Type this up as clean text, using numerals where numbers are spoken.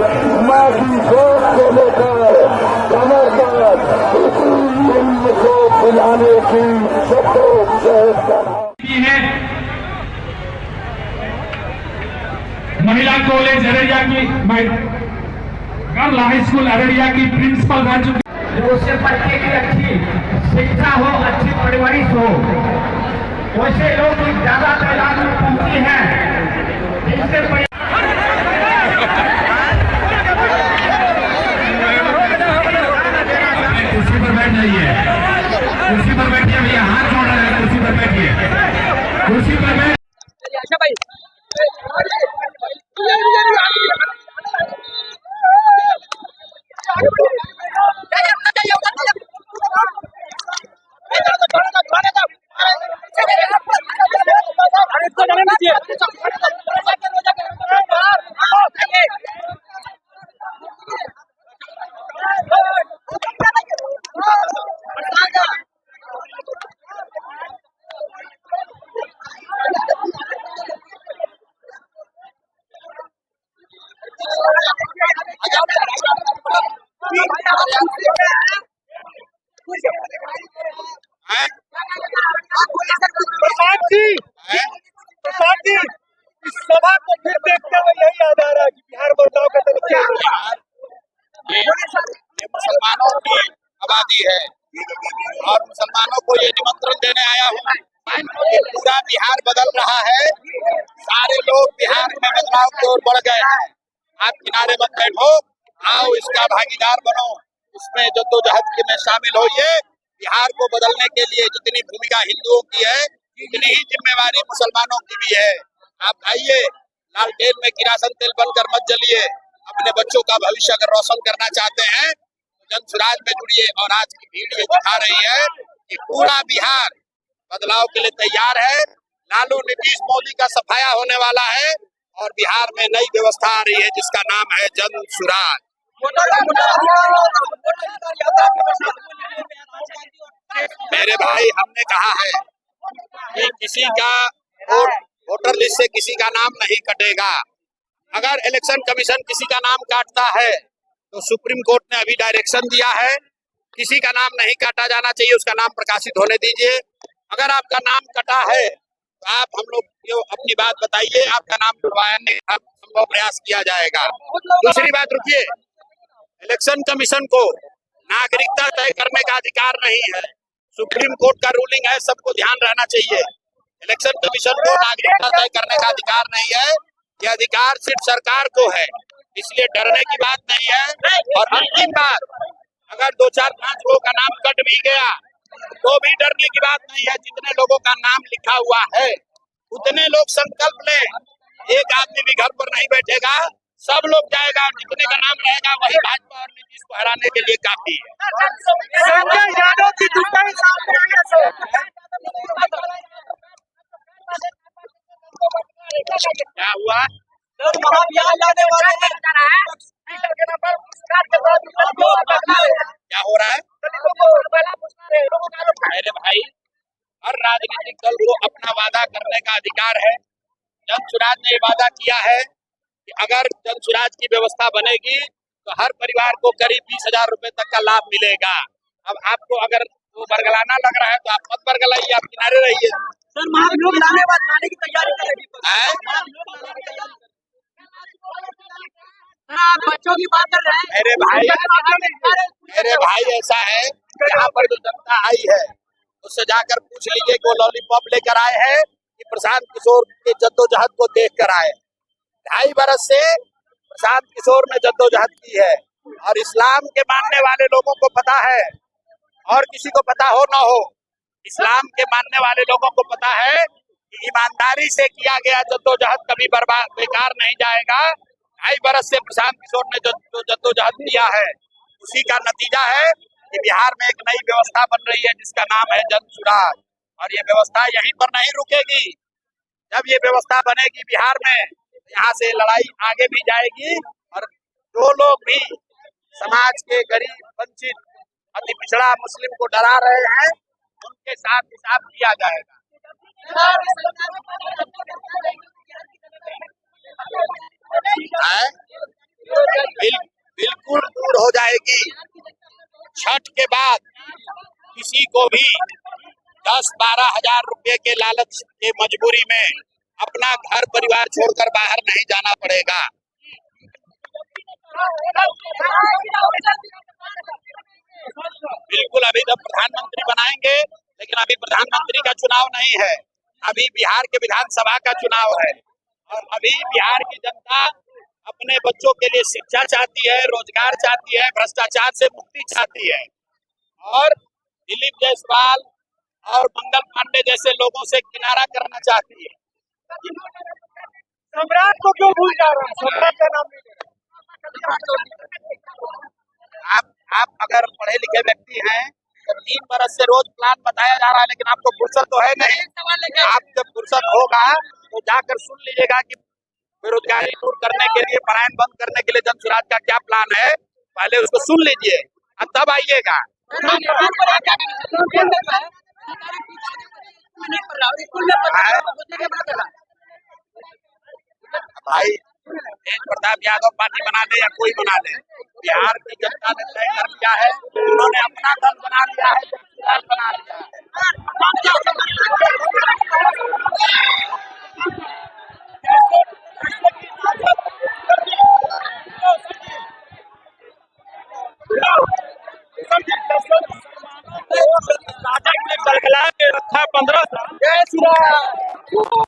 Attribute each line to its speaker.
Speaker 1: माँ की गोद को लेकर कमर पर उसी जन्म को पिलाने की
Speaker 2: है। महिला कॉलेज अररिया की गर्ल हाई स्कूल अररिया की प्रिंसिपल रह चुकी।
Speaker 3: उससे बच्चे की अच्छी शिक्षा हो, अच्छी परवरिश हो, वैसे लोग ज्यादा तादाद में पहुंची हैं। इससे
Speaker 2: कुर्सी पर बैठ जाइए, कुर्सी पर बैठिए भैया, हाथ जोड़ रहे हैं, कुर्सी पर बैठिए, कुर्सी पर बैठ।
Speaker 4: प्रसाद जी, इस सभा को फिर देखते हुए यही याद आ रहा है कि बिहार बदलाव का तरफ
Speaker 5: ये मुसलमानों की आबादी है और मुसलमानों को ये निमंत्रण देने आया हूँ कि पूरा बिहार बदल रहा है। सारे लोग बिहार में बदलाव की ओर बढ़ गए हैं। आप किनारे मत बैठो, आओ इसका भागीदार बनो, इसमें जद्दोजहद में शामिल होइए। बिहार को बदलने के लिए जितनी भूमिका हिंदुओं की है, उतनी ही जिम्मेवारी मुसलमानों की भी है। आप आइए, लालटेन में किरासन तेल बनकर मत जलिए। अपने बच्चों का भविष्य अगर रोशन करना चाहते हैं तो जन सुराज में जुड़िए। और आज की भीड़ ये दिखा रही है कि पूरा बिहार बदलाव के लिए तैयार है। लालू नीतीश मोदी का सफाया होने वाला है और बिहार में नई व्यवस्था आ रही है जिसका नाम है जन सुराज। मेरे भाई, हमने कहा है कि किसी का वोटर लिस्ट से किसी का नाम नहीं कटेगा। अगर इलेक्शन कमीशन किसी का नाम काटता है तो सुप्रीम कोर्ट ने अभी डायरेक्शन दिया है, किसी का नाम नहीं काटा जाना चाहिए, उसका नाम प्रकाशित होने दीजिए। अगर आपका नाम कटा है तो आप हम लोग को अपनी बात बताइए, आपका नाम जुड़वाने का संभव प्रयास किया जाएगा। दूसरी बात, रुकिए, इलेक्शन कमीशन को नागरिकता तय करने का अधिकार नहीं है। सुप्रीम कोर्ट का रूलिंग है, सबको ध्यान रहना चाहिए। इलेक्शन कमीशन को नागरिकता तय करने का अधिकार नहीं है, यह अधिकार सिर्फ सरकार को है, इसलिए डरने की बात नहीं है। और अंतिम बात, अगर 2, 4, 5 लोगों का नाम कट भी गया तो भी डरने की बात नहीं है। जितने लोगों का नाम लिखा हुआ है उतने लोग संकल्प लें। एक आदमी भी घर पर नहीं बैठेगा, सब लोग जाएगा, जितने का नाम रहेगा वही भाजपा और नीतीश को हराने के लिए काफी है।
Speaker 4: संजय यादव की जुटाई सामने आने से
Speaker 5: क्या हुआ? क्या हो रहा है? मेरे भाई, हर राजनीतिक दल को अपना वादा करने का अधिकार है। जन सुराज ने वादा किया है कि अगर जन सुराज की व्यवस्था बनेगी तो हर परिवार को करीब 20,000 रुपए तक का लाभ मिलेगा। अब आपको अगर वो बरगलाना लग रहा है तो आप मत बरगलाइए, आप किनारे रहिए।
Speaker 3: सर, महाभियोग लाने की तैयारी करेगी बच्चों की बात कर रहे हैं।
Speaker 5: मेरे भाई ऐसा है, यहाँ पर जो जनता आई है उससे जाकर पूछ लीजिए कि वो लॉलीपॉप लेकर आए हैं कि प्रशांत किशोर के जद्दोजहद को देख कर आए। 2.5 बरस से प्रशांत किशोर ने जद्दोजहद की है और इस्लाम के मानने वाले लोगों को पता है, और किसी को पता हो न हो, इस्लाम के मानने वाले लोगों को पता है कि ईमानदारी से किया गया जद्दोजहद कभी बर्बाद बेकार नहीं जाएगा। 2.5 बरस से प्रशांत किशोर ने जो जद्दोजहद किया है उसी का नतीजा है कि बिहार में एक नई व्यवस्था बन रही है जिसका नाम है जन सुराज। और ये व्यवस्था यहीं पर नहीं रुकेगी। जब ये व्यवस्था बनेगी बिहार में, यहाँ से लड़ाई आगे भी जाएगी और जो लोग भी समाज के गरीब, वंचित, अति पिछड़ा मुस्लिम को डरा रहे हैं उनके साथ हिसाब किया जाएगा। बिल्कुल दूर हो जाएगी। छठ के बाद किसी को भी 10-12 हजार रुपए के लालच के मजबूरी में अपना घर परिवार छोड़कर बाहर नहीं जाना पड़ेगा। बिल्कुल, अभी तो प्रधानमंत्री बनाएंगे, लेकिन अभी प्रधानमंत्री का चुनाव नहीं है, अभी बिहार के विधानसभा का चुनाव है। और अभी बिहार की जनता अपने बच्चों के लिए शिक्षा चाहती है, रोजगार चाहती है, भ्रष्टाचार से मुक्ति चाहती है, और दिलीप जायसवाल और मंगल पांडे जैसे लोगों से किनारा करना चाहती है।
Speaker 4: सम्राट को क्यों भूल जा रहे हैं? सम्राट का नाम नहीं ले रहे।
Speaker 5: आप अगर पढ़े लिखे व्यक्ति हैं तो 3 बरस से रोज प्लान बताया जा रहा है, लेकिन आपको फुर्सत तो है नहीं। आप जब फुर्सत होगा तो जाकर सुन लीजिएगा कि बेरोजगारी दूर करने के लिए, पलायन बंद करने के लिए जन स्वराज का क्या प्लान है, पहले उसको सुन लीजिए और तब आइएगा। भाई तेज प्रताप यादव पार्टी बना ले या कोई बना ले, बिहार की जनता ने तय कर लिया है, उन्होंने अपना दल बना लिया है, जनसुराज बना लिया है।
Speaker 4: राजा ने बरगला के रखा 15 साल। जय श्री राम।